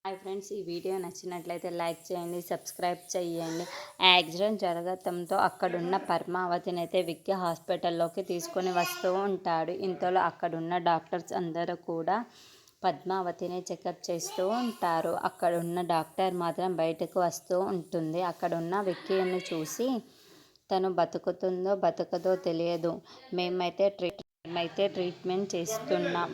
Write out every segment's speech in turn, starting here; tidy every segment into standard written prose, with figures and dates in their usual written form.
Hi friends, ఈ video నచ్చినట్లయితే like చేయండి, సబ్స్క్రైబ్ చేయండి. యాక్సిడెంట్ జరగడంతో అక్కడున్న పద్మావతిని అయితే విక్కీ హాస్పిటల్లోకి తీసుకొని వస్తూ ఉంటాడు. ఇంతలో అక్కడున్న డాక్టర్స్ అందరూ కూడా పద్మావతిని చెకప్ చేస్తూ ఉంటారు. అక్కడున్న డాక్టర్ మాత్రం బయటకు వస్తూ ఉంటుంది. అక్కడున్న విక్కీని చూసి, తను బతుకుతుందో బతకదో తెలియదు, మేమైతే ట్రీట్మెంట్ చేస్తున్నాం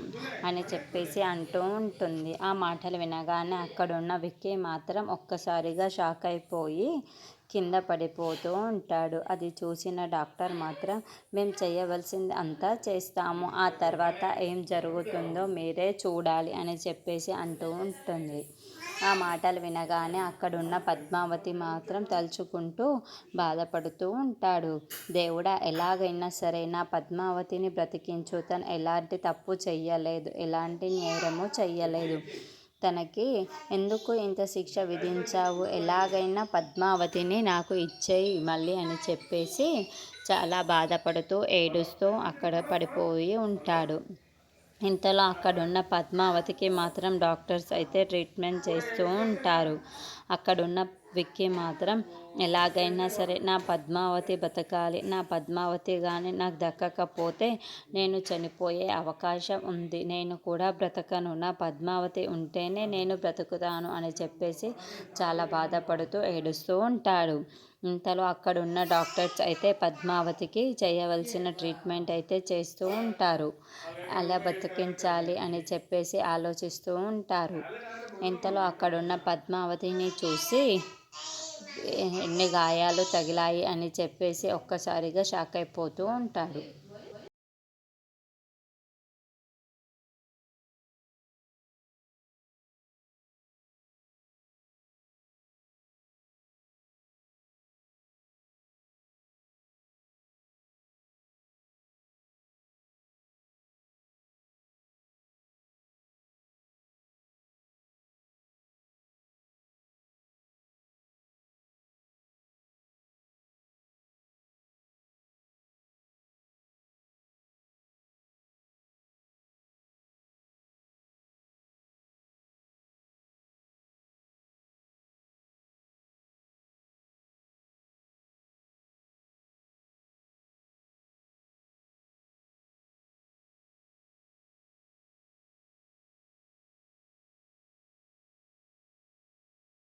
అని చెప్పేసి అంటూ ఉంటుంది. ఆ మాటలు వినగానే అక్కడున్న విక్కీ మాత్రం ఒక్కసారిగా షాక్ అయిపోయి కింద పడిపోతూ ఉంటాడు. అది చూసిన డాక్టర్ మాత్రం, మేము చేయవలసింది అంతా చేస్తాము, ఆ తర్వాత ఏం జరుగుతుందో మీరే చూడాలి అని చెప్పేసి అంటూ ఉంటుంది. ఆ మాటలు వినగానే అక్కడున్న పద్మావతి మాత్రం తలుచుకుంటూ బాధపడుతూ ఉంటాడు. దేవుడా, ఎలాగైనా సరే నా పద్మావతిని బ్రతికించు. తను ఎలాంటి తప్పు చెయ్యలేదు, ఎలాంటి నేరము చెయ్యలేదు. తనకి ఎందుకు ఇంత శిక్ష విధించావు? ఎలాగైనా పద్మావతిని నాకు ఇచ్చేయి మళ్ళీ అని చెప్పేసి చాలా బాధపడుతూ ఏడుస్తూ అక్కడ పడిపోయి ఉంటాడు. ఇంతలో అక్కడున్న పద్మావతికి మాత్రం డాక్టర్స్ అయితే ట్రీట్మెంట్ చేస్తూ ఉంటారు. అక్కడున్న విక్కీ మాత్రం, ఎలాగైనా సరే నా పద్మావతి బతకాలి, నా పద్మావతి కానీ నాకు దక్కకపోతే నేను చనిపోయే అవకాశం ఉంది, నేను కూడా బ్రతకను, నా పద్మావతి ఉంటేనే నేను బ్రతుకుతాను అని చెప్పేసి చాలా బాధపడుతూ ఏడుస్తూ ఉంటాడు. ఇంతలో అక్కడున్న డాక్టర్స్ అయితే పద్మావతికి చేయవలసిన ట్రీట్మెంట్ అయితే చేస్తూ ఉంటారు. అలా బతికించాలి అని చెప్పేసి ఆలోచిస్తూ ఉంటారు. ఇంతలో అక్కడున్న పద్మావతిని చూసి ఎన్ని గాయాలు తగిలాయి అని చెప్పేసి ఒక్కసారిగా షాక్ అయిపోతూ ఉంటాడు.